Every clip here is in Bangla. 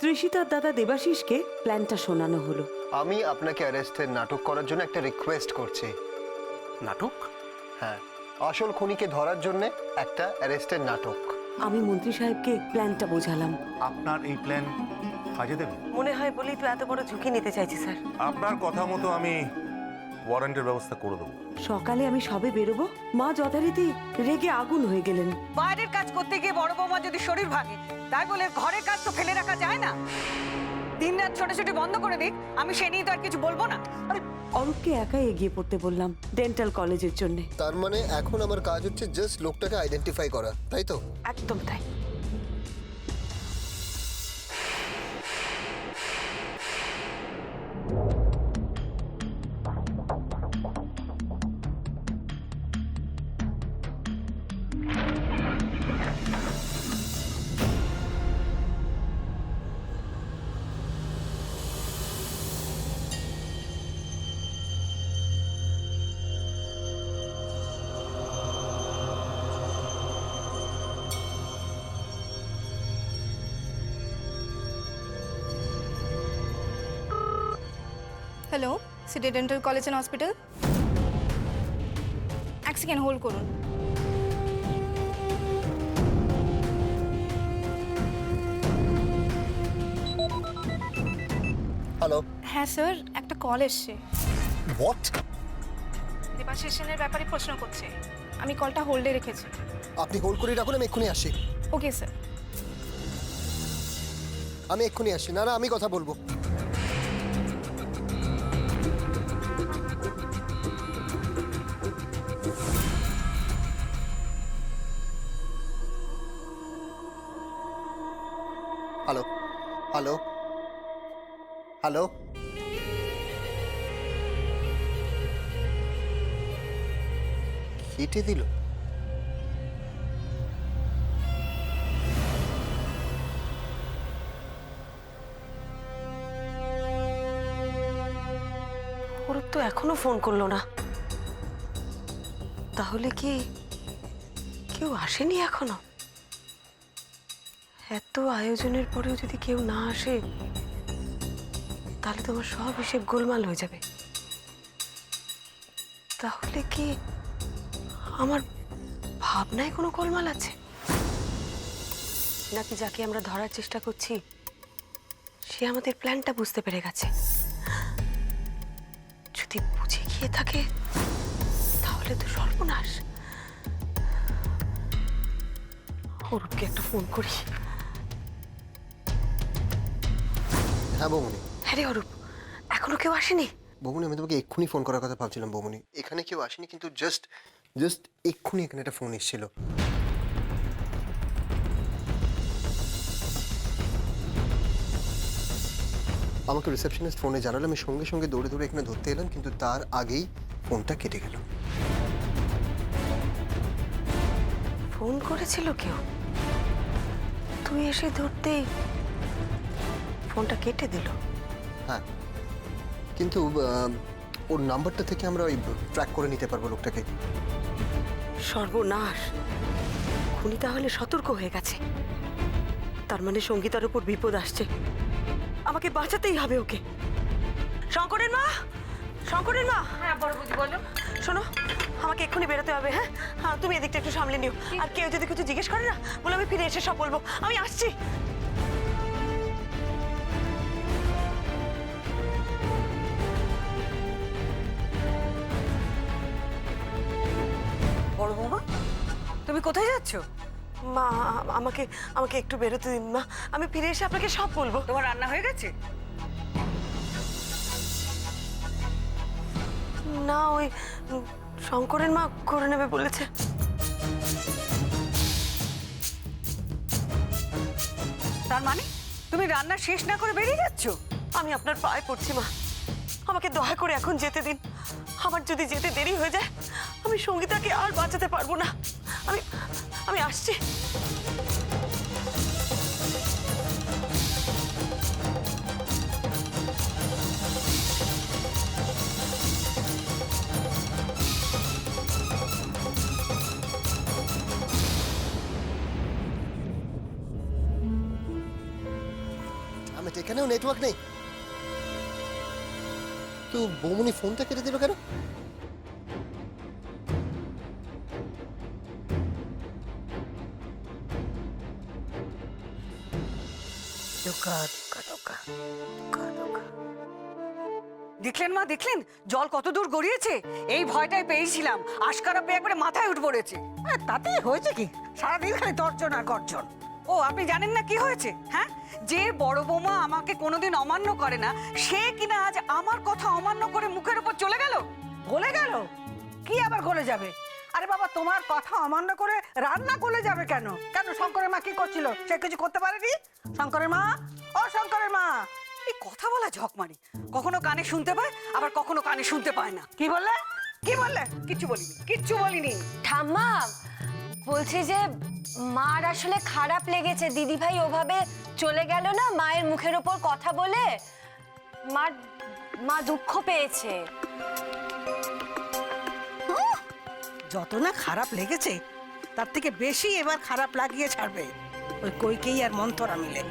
তৃষিতার দাদা দেবাশিসকে প্ল্যানটা শোনানো হলো। আমি আপনাকে অ্যারেস্টের নাটক করার জন্য একটা রিকোয়েস্ট করছি। নাটক? হ্যাঁ, আসল খুনিকে ধরার জন্য একটা অ্যারেস্টের নাটক। আমি মন্ত্রী সাহেবকে প্ল্যানটা বোঝালাম। আপনার এই প্ল্যান কাজে দেবে? মনে হয় বলেই তো এত বড় ঝুঁকি নিতে চাইছি স্যার। আপনার কথা মতো আমি ওয়ারেন্টের ব্যবস্থা করে দেবো। সকালে আমি সবে বেরোবো, মা যথারীতি রেগে আগুন হয়ে গেলেন। বাইরের কাজ করতে গিয়ে বড় বৌমা যদি শরীর ভাঙে, তাই বলে ঘরের কাজ তো ফেলে রাখা যায় না। দিনরাত ছোটাছুটি বন্ধ করে দিক, আমি সে নিয়ে তো আর কিছু বলবো না। অরূপকে একাই এগিয়ে পড়তে বললাম ডেন্টাল কলেজের জন্য। তার মানে এখন আমার কাজ হচ্ছে জাস্ট লোকটাকে আইডেন্টিফাই করা, তাই তো? একদম তাই। Hello, city dental college and hospital. এক সেকেন্ড হোল্ড করুন। হ্যালো। হ্যাঁ স্যার, একটা কল এসছে। হোয়াট? দেবাশিস সেনের ব্যাপারে প্রশ্ন করছে। আমি কলটা হোল্ডে রেখেছি। আপনি হোল্ড করে রাখুন, আমি এক্ষুনি আসি। Okay sir. আমি এক্ষুনি আসি। না না, আমি কথা বলবো। Hello hello hello. কেটে দিল। অরূপ তো এখনো ফোন করলো না। তাহলে কি কেউ আসেনি এখনো? এত আয়োজনের পরেও যদি কেউ না আসে, তাহলে তোমার সব হিসেব গোলমাল হয়ে যাবে। তাহলে কি আমার ভাবনায় কোনো গোলমাল আছে, নাকি যাকে আমরা ধরার চেষ্টা করছি সে আমাদের প্ল্যানটা বুঝতে পেরে গেছে? যদি বুঝে গিয়ে থাকে তাহলে তো সর্বনাশ। অরূপকে একটা ফোন করি। হ্যাঁ বৌমনি। হ্যাঁ রে অরূপ, এখনো কেউ আসেনি? বৌমনি, আমি তোমাকে এক্ষুনি ফোন করার কথা ভাবছিলাম বৌমনি। এখানে কেউ আসেনি, কিন্তু জাস্ট এক্ষুনি এখানে একটা ফোন এসেছিল। আমাকে রিসেপশনিস্ট ফোনে জানালো, আমি সঙ্গে সঙ্গে দৌড়ে দৌড়ে এখানে ধরতে এলাম, কিন্তু তার আগেই ফোনটা কেটে গেল। ফোন করেছিল কেউ, তুই এসে ধরতেই ফোনটা কেটে দিল? হ্যাঁ, কিন্তু ওর নাম্বারটা থেকে আমরা ওই ট্র্যাক করে নিতে পারবো লোকটাকে। সর্বনাশ, খুনি তাহলে সতর্ক হয়ে গেছে। তার মানে সঙ্গীতার উপর বিপদ আসছে, আমাকে বাঁচাতেই হবে ওকে। শঙ্করের মা, শঙ্করের মা। হ্যাঁ বড় বুঝি, বলো। শোনো, আমাকে এক্ষুনি বেরোতে হবে। হ্যাঁ হ্যাঁ, তুমি এদিকটা একটু সামলে নিও। আর কেউ যদি কিছু জিজ্ঞেস করে না, বলে আমি ফিরে এসে সব বলবো। আমি আসছি। বড় বৌমা, তুমি কোথায় যাচ্ছ? মা, আমাকে আমাকে একটু বেরোতে দিন মা, আমি ফিরে এসে আপনাকে সব বলবো। তোমার রান্না হয়ে গেছে? না, ওই শঙ্করের মা করে নেবে বলেছে। তার মানে তুমি রান্না শেষ না করে বেরিয়ে যাচ্ছ? আমি আপনার পায়ে পড়ছি মা, আমাকে দয়া করে এখন যেতে দিন। আমার যদি যেতে দেরি হয়ে যায়, আমি সঙ্গীতাকে আর বাঁচাতে পারবো না। আমি আমি আসছি। ড্যামেট, এখানেও নেটওয়ার্ক নেই। তো বৌমনি ফোনটা কেটে দিল কেন? দেখলেন মা, দেখলেন জল কত দূর গড়িয়েছে? এই ভয়টাই পেয়েছিলাম, আশকারা পেয়ে একবারে মাথায় উঠে পড়েছে। তাতে হয়েছে কি, সারাদিন খালি তর্জন আর গর্জন। ও আপনি জানেন না কি হয়েছে? হ্যাঁ, যে বড় বৌমা আমাকে কোনোদিন অমান্য করে না, সে কিনা আজ আমার কথা অমান্য করে মুখের উপর চলে গেল। গলে গেল? কি আবার গলে যাবে? আরে বাবা, তোমার কথা অমান্য করে রান্না গলে যাবে কেন? কেন শঙ্করের মা কি করছিল? সে কিছু করতে পারেনি? শঙ্করের মা, ও শঙ্করের মা, এই কথা বলা ঝকমারি, কখনো কানে শুনতে পায় আবার কখনো কানে শুনতে পায় না। কি বললে? কি বললে? কিচ্ছু বলিনি, কিচ্ছু বলিনি। ঠাম্মা বলছি যে মার আসলে খারাপ লেগেছে, দিদিভাই ওভাবে চলে গেল না মায়ের মুখের ওপর কথা বলে, মা দুঃখ পেয়েছে। যত না খারাপ লেগেছে তার থেকে বেশি এবার খারাপ লাগিয়ে ছাড়বে ওই কইকেই আর মন্থরা মিলে।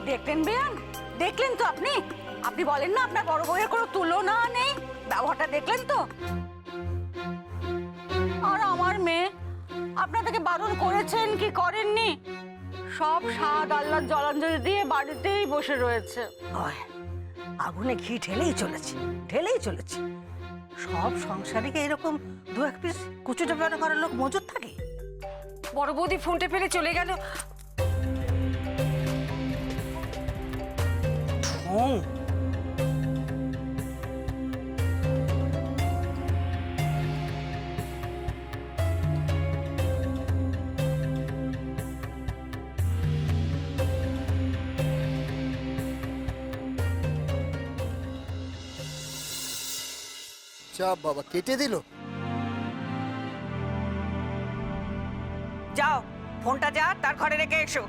দেখলেন বেয়ান, দেখলেন তো আপনি? আপনি বলেন না আপনার বড় বউয়ের কোনো তুলনা নেই, ব্যবহারটা দেখলেন তো? আর আমার মেয়ে, আপনাদেরকে বারণ করেছেন কি করেননি? সব স্বাদ আল্লাহর জলাঞ্জলি দিয়ে বাড়িতেই বসে রয়েছে। হয় আগুনে ঘি ঢেলেই চলেছে, ঢেলেই চলেছে। সব সংসারে কি এরকম দু এক পিস কুচুটে বেড়া করার লোক মজুদ থাকে? বড় বৌদি ফোনটা ফেলে চলে গেল। চাপ বাবা, কেটে দিল। যাও, ফোনটা যা তার ঘরে রেখে এসো।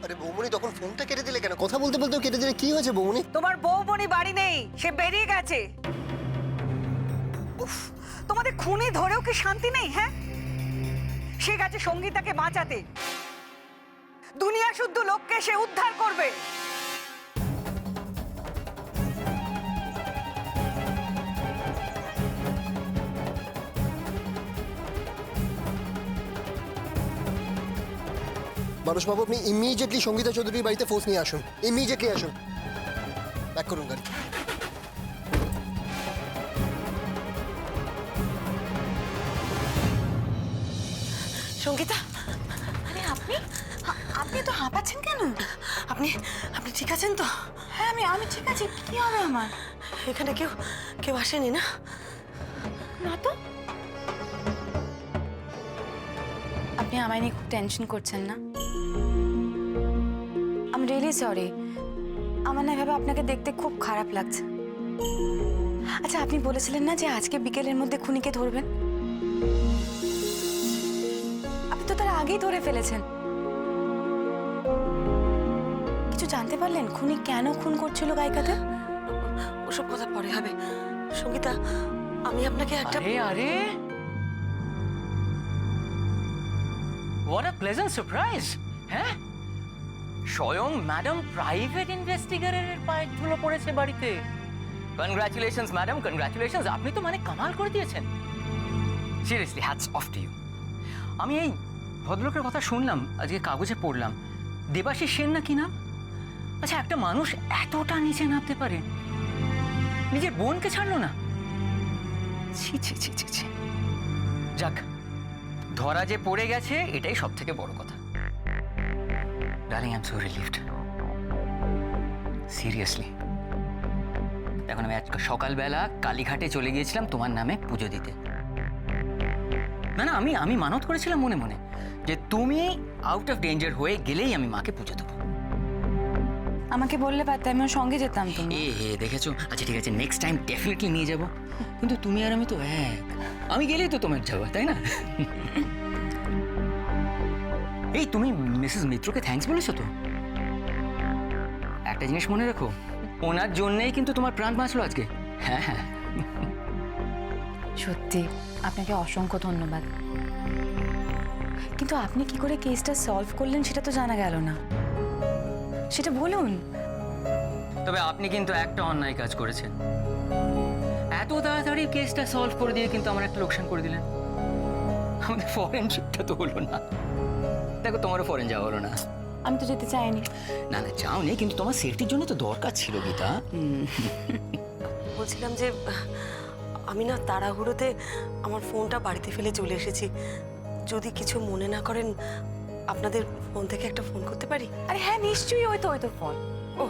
আরে বৌমনি, তখন ফোনটা কেটে দিলে কেন? কথা বলতে বলতেও কেটে দিলে, কি হয়েছে বৌমনি? তোমার বউ বনি বাড়ি নেই, সে বেরিয়ে গেছে। উফ, তোমাদের খুনি ধরেও কি শান্তি নেই? হ্যাঁ, সে গেছে সঙ্গীতাকে বাঁচাতে, দুনিয়া শুদ্ধ লোককে সে উদ্ধার করবে। মানুষবাবু, আপনি ইমিডিয়েটলি সঙ্গীতা চৌধুরীর বাড়িতে ফোর্স নিয়ে আসুন, ইমিডিয়েটলি আসুন। ব্যাক করুন গাড়ি। সঙ্গীতা, আরে আপনি আপনি তো হাঁপাচ্ছেন কেন? আপনি আপনি ঠিক আছেন তো? হ্যাঁ আমি ঠিক আছি। কি হবে আমার? এখানে কেউ কেউ আসেনি না? না তো। আপনি আমায় নিয়ে খুব টেনশন করছেন না? I am really sorry. আমার না এভাবে আপনাকে দেখতে খুব খারাপ লাগছে। আচ্ছা, আপনি বলেছিলেন না যে আজকে বিকেলের মধ্যে খুনিকে ধরবেন? আপনি তো তার আগেই ধরে ফেলেছেন। কিছু জানতে পারলেন খুনি কেন খুন করছিল গায়িকাদের? ওসব কথা পরে হবে। সঙ্গীতা, আমি আপনাকে একটা আরে what a pleasant surprise! হ্যাঁ, স্বয়ং ম্যাডাম প্রাইভেট ইনভেস্টিগেটরের পায়ে ধুলো পড়েছে বাড়িতে। Congratulations madam, congratulations. আপনি তো মানে কামাল করে দিয়েছেন। Seriously hats off to you. আমি এই ভদ্রলোকের কথা শুনলাম, আজকে কাগজে পড়লাম, দেবাশিস সেন না কি নাম? আচ্ছা, একটা মানুষ এতটা নিচে নামতে পারে? নিজের বোনকে ছাড়লো না? ছি ছি ছি ছি ছি। যাক, ধরা যে পড়ে গেছে এটাই সব থেকে বড় কথা। Darling, I am so relieved, seriously. এখন আমি আজকে সকালবেলা কালীঘাটে চলে গিয়েছিলাম তোমার নামে পুজো দিতে। না না, আমি মানত করেছিলাম মনে মনে যে তুমি আউট অফ ডেঞ্জার হয়ে গেলেই আমি মাকে পুজো দেবো। আমাকে বললে পারতে, আমি ওর সঙ্গে যেতাম। তুমি দেখেছো? আচ্ছা ঠিক আছে, নেক্সট টাইম ডেফিনেটলি নিয়ে যাবো। কিন্তু তুমি আর আমি তো এক, আমি গেলেই তো তোমার যাওয়া, তাই না? এই তুমি মিসেস মিত্রকে থ্যাঙ্কস বলেছো তো? একটা জিনিস মনে রাখো, ওনার জন্যই কিন্তু তোমার প্রাণ বাঁচলো আজকে। হ্যাঁ হ্যাঁ। সত্যি আপনাকে অসংখ্য ধন্যবাদ, কিন্তু আপনি কি করে কেসটা সলভ করলেন সেটা তো জানা গেল না, সেটা বলুন। তবে আপনি কিন্তু একটা অন্যায় কাজ করেছেন। এত তাড়াতাড়ি কেসটা সলভ করে দিয়ে কিন্তু আমার একটা লোকসান করে দিলেন। আমাদের ফরেন ট্রিপটা তো হলো না। দেখো, তোমারও ফরেন যাওয়া হলো না। আমি তো যেতে চাইনি। না না, চাওনি, কিন্তু তোমার সেফটির জন্য তো দরকার ছিল গীতা। বলছিলাম যে আমি না তাড়াহুড়োতে আমার ফোনটা বাড়িতে ফেলে চলে এসেছি। যদি কিছু মনে না করেন আপনাদের ফোন থেকে একটা ফোন করতে পারি? আরে হ্যাঁ, নিশ্চয়ই। ওই তো ফোন। ও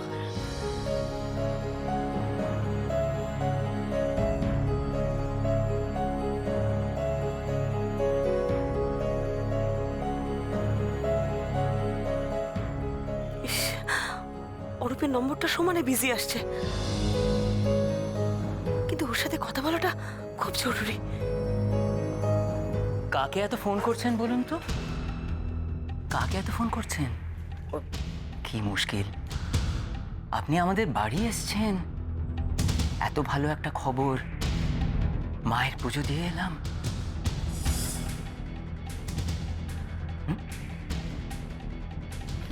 ইস, অরূপের নম্বরটা সমানে বিজি আসছে, কিন্তু ওর সাথে কথা বলাটা খুব জরুরি। কাকে এত ফোন করছেন বলুন তো? কাকে এত ফোন করছেন? কি মুশকিল, আপনি আমাদের বাড়ি এসছেন, এত ভালো একটা খবর, মায়ের পুজো দিয়ে এলাম।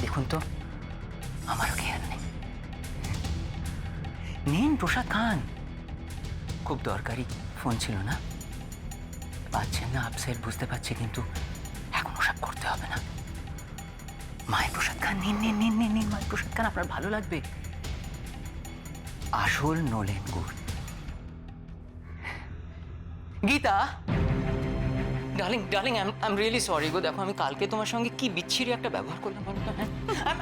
দেখুন তো, আমারও খেয়াল নেই। নিন, প্রসাদ খান। খুব দরকারি ফোন ছিল না? পাচ্ছেন না আপসেট, বুঝতে পারছি, কিন্তু এখন ওসব করতে হবে না। মায়ের প্রসাদ খান, নিন নিন নিন নিন নিন, মায়ের প্রসাদ খান, আপনার ভালো লাগবে। আসল নলেন গুড়। Geeta, darling darling, I am really sorry গো। দেখো, আমি কালকে তোমার সঙ্গে কি বিচ্ছিরি একটা ব্যবহার করলাম বলো তো। হ্যাঁ,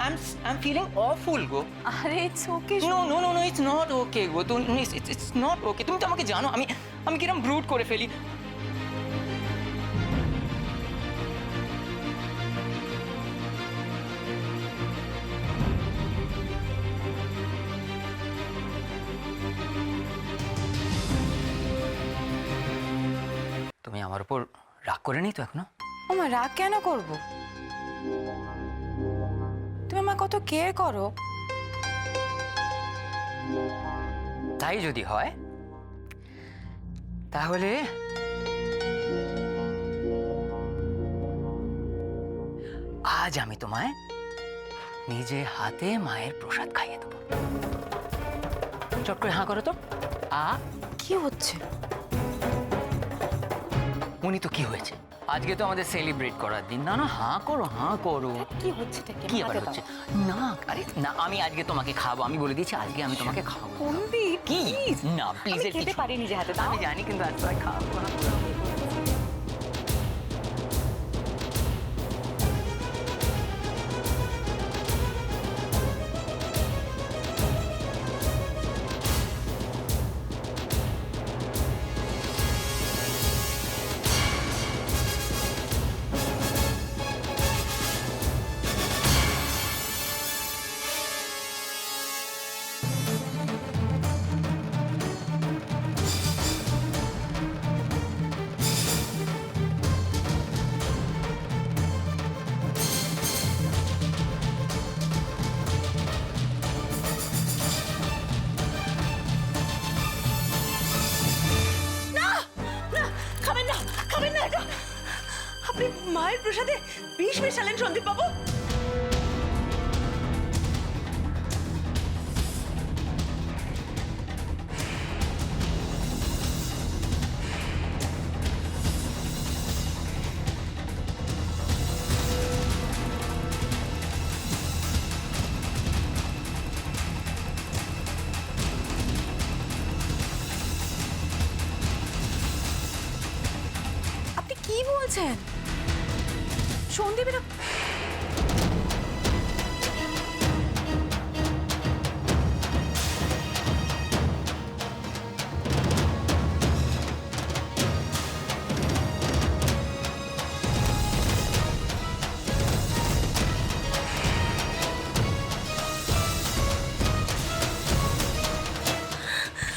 আই এম ফিলিং অফুল গো। আরে it's okay. No no no no, it's not okay গো। তুমি ইটস নট ওকে। তুমি তো আমাকে জানো আমি কিরম ব্রুড করে ফেলি। তুমি আমার উপর রাগ করে নি তো এখনো? ওমা, রাগ কেন করব? তুমি আমার কত কেয়ার করো। তাই যদি হয় তাহলে আজ আমি তোমায় নিজে হাতে মায়ের প্রসাদ খাইয়ে দেবো। চট করে হাঁ করো তো। কি হচ্ছে? উনি তো কি হয়েছে, আজকে তো আমাদের সেলিব্রেট করার দিন। না না, হাঁ করো হাঁ করো। কি হচ্ছে? কি আবার হচ্ছে? না আরে না, আমি আজকে তোমাকে খাবো। আমি বলে দিয়েছি আজকে আমি তোমাকে খাবো। কি না, প্লিজ। খেতে পারি নিজে হাতে, দাও। আমি জানি, কিন্তু আজ তোমায় খাবো না। খাবেন না, খাবেন না এটা। আপনি মায়ের প্রসাদে বিষ মেশালেন সন্দীপ বাবু। আপনি কি বলছেন? সন্দীপের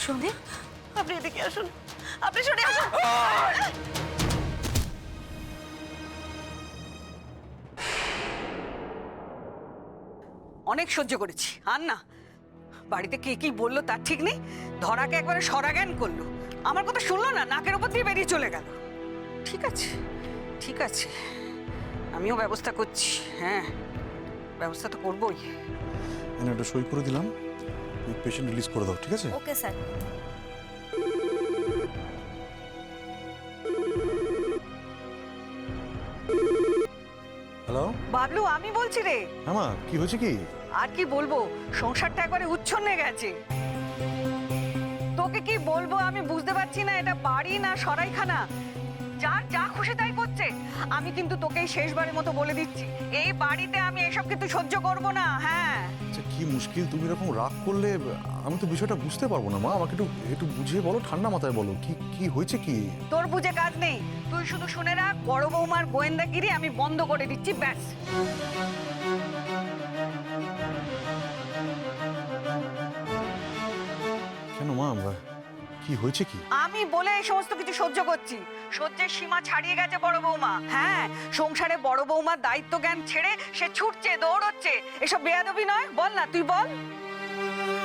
সন্দীপ, আপনি এদিকে আসুন, আপনি সরে আসুন। অনেক সহ্য করেছি, আর না। বাড়িতে কে কি বললো তার ঠিক নেই, ধরাকে একবারে সরাজ্ঞান করলো। আমার কথা শুনলো না, নাকের উপর দিয়ে বেরিয়ে চলে গেল। ঠিক আছে, ঠিক আছে, আমিও ব্যবস্থা করছি। হ্যাঁ, ব্যবস্থা তো করবোই। এনে একটা সই করে দিলাম, পেশেন্ট রিলিজ করে দাও, ঠিক আছে? Okay sir. হ্যালো, বাবলু, আমি বলছি রে। হ্যাঁ মা, কি হয়েছে কি? আর কি বলবো, সংসারটা একবারে উচ্ছন্নে গেছে। তোকে কি বলবো আমি বুঝতে পারছি না, এটা বাড়ি না সরাইখানা। যার যা খুশি তাই করছে। আমি কিন্তু তোকেই শেষবারের মতো বলে দিচ্ছি, এই বাড়িতে আমি এসব কিন্তু সহ্য করব না। হ্যাঁ, আচ্ছা, কি মুশকিল, তুমি এরকম রাগ করলে আমি তো বিষয়টা বুঝতে পারবো না মা। আমাকে একটু একটু বুঝিয়ে বলো, ঠান্ডা মাথায় বলো, কি কি হয়েছে কি? তোর বুঝে কাজ নেই, তুই শুধু শুনে রাখ, বড় বৌমার গোয়েন্দাগিরি আমি বন্ধ করে দিচ্ছি, ব্যাস। কেন মা, কি হয়েছে কি? আমি বলে এই সমস্ত কিছু সহ্য করছি, সহ্যের সীমা ছাড়িয়ে গেছে বড় বৌমা। হ্যাঁ, সংসারে বড় বৌমার দায়িত্ব জ্ঞান ছেড়ে সে ছুটছে, দৌড়চ্ছে। এসব বেয়াদবি নয়, বল না, তুই বল।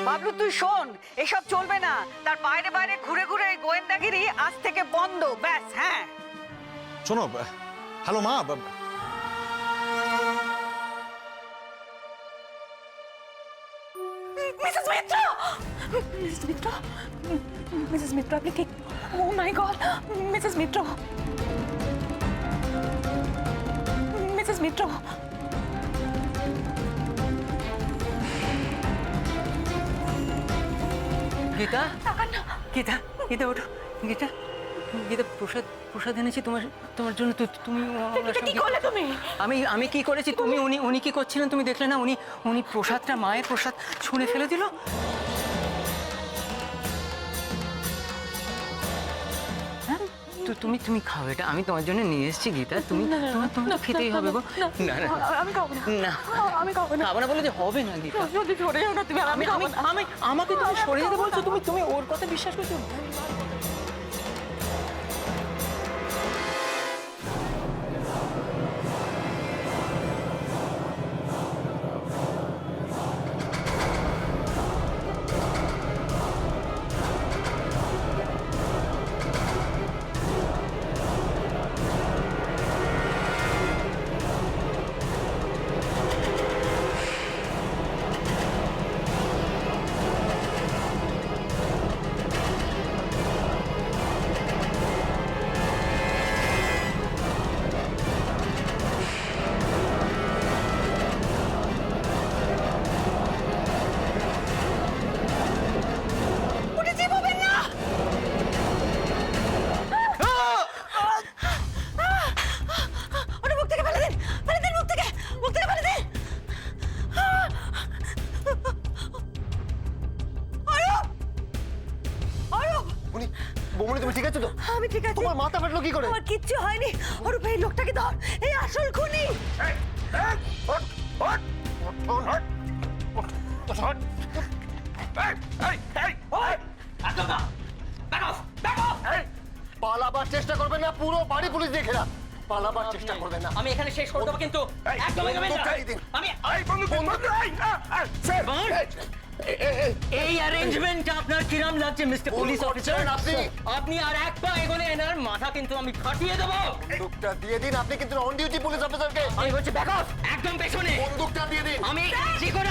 বাবলু, তুই শোন, এসব চলবে না। তার বাইরে বাইরে ঘুরে ঘুরে এই গোয়েন্দাগিরি আজ থেকে বন্ধ, ব্যাস। হ্যাঁ, শোনো, হ্যালো মা, মিসেস মিত্র, মিসেস মিত্র, মিসেস মিত্র, আপনি ঠিক? ও মাই গড, মিসেস মিত্র, মিসেস মিত্র। গীতা, গীতা, গীতা ওঠো। গীতা, গীতা, প্রসাদ প্রসাদ এনেছি তোমার তোমার জন্য। তুমি আমার কি সঙ্গে- করলে তুমি? আমি কি করেছি? তুমি উনি কি করছিলেন তুমি দেখলে না? উনি প্রসাদটা, মায়ের প্রসাদ ছুঁড়ে ফেলে দিল। হ্যাঁ, তুমি খাও এটা, আমি তোমার জন্য নিয়ে এসেছি গীতা। তুমি তোমার তো খেতেই হবে গো। না না, আমি খাবো না, না, আমি খাবো না। খাবো না বলে যে হবে না গীতা। যদি সরে যাও না তুমি, আমি খাবো না। আমাকে তুমি সরে যেতে বলছো? তুমি ওর কথা বিশ্বাস করছো? ওটা মুখ থেকে ফেলে দিন, ফেলে দিন, মুখ থেকে ফেলে দিন। অরূপ, অরূপ, উনি, বৌমনি তুমি ঠিক আছে তো? আমি ঠিক আছি। তোমার মাথা ফাটলো কি করে? আমার কিচ্ছু হয়নি। অরূপ, এই লোকটাকে ধর, এই আসল খুনি। পালাবার চেষ্টা করবেন না, পুরো বাড়ি পুলিশ দিয়ে ঘেরা। পালাবার চেষ্টা করবেন না। আমি এখানে শেষ করে দেবো কিন্তু একদম বন্দুকটা দিন। আমি এই অ্যারেঞ্জমেন্টটা আপনার কিরম লাগছে মিস্টার পুলিশ অফিসার? আপনি আপনি আর এক পা এগোলে এনার মাথা কিন্তু আমি ফাটিয়ে দেবো। বন্দুকটা দিয়ে দিন। আপনি কিন্তু অন ডিউটি পুলিশ অফিসারকে। আমি বলছি ব্যাক অফ, একদম পেছনে। বন্দুকটা দিয়ে দিন। আমি কি করে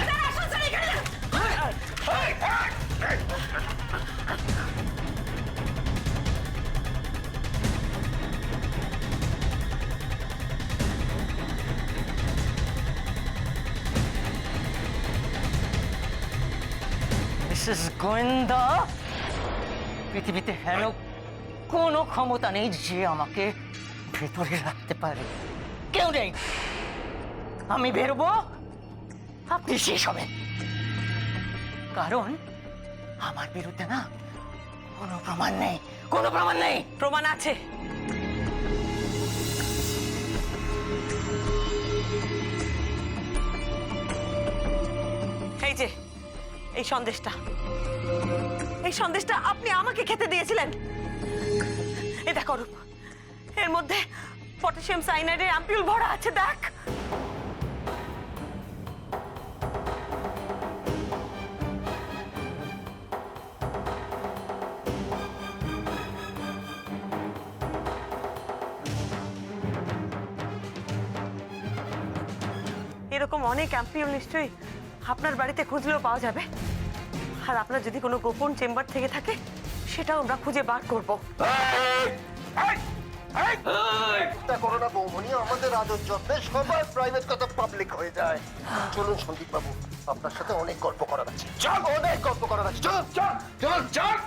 মিসেস গোয়েন্দা, পৃথিবীতে হেন কোনো ক্ষমতা নেই যে আমাকে ভেতরে রাখতে পারে। কেউ নেই। আমি বেরোবো, আপনি শেষ হবেন। কারণ আমার বিরুদ্ধে না কোনো প্রমাণ নেই, কোনো প্রমাণ নেই। প্রমাণ আছে। এই যে এই সন্দেশটা, এই সন্দেশটা আপনি আমাকে খেতে দিয়েছিলেন। এটা করুন, এর মধ্যে পটাশিয়াম সাইনাইডের অ্যাম্পিউল ভরা আছে, দেখ। এরকম অনেক অ্যাম্পিউল নিশ্চয়ই আপনার বাড়িতে খুঁজলেও পাওয়া যাবে। আর আপনার যদি কোনো গোপন চেম্বার থেকে থাকে সেটাও আমরা খুঁজে বার করব। করোনা বৌমনি, আমাদের আদর যত্নে সবার প্রাইভেট কথা পাবলিক হয়ে যায়। চলুন সন্দীপ বাবু, আপনার সাথে অনেক গল্প করার আছে। অনেক গল্প করার আছে। চলুন চল চল চল।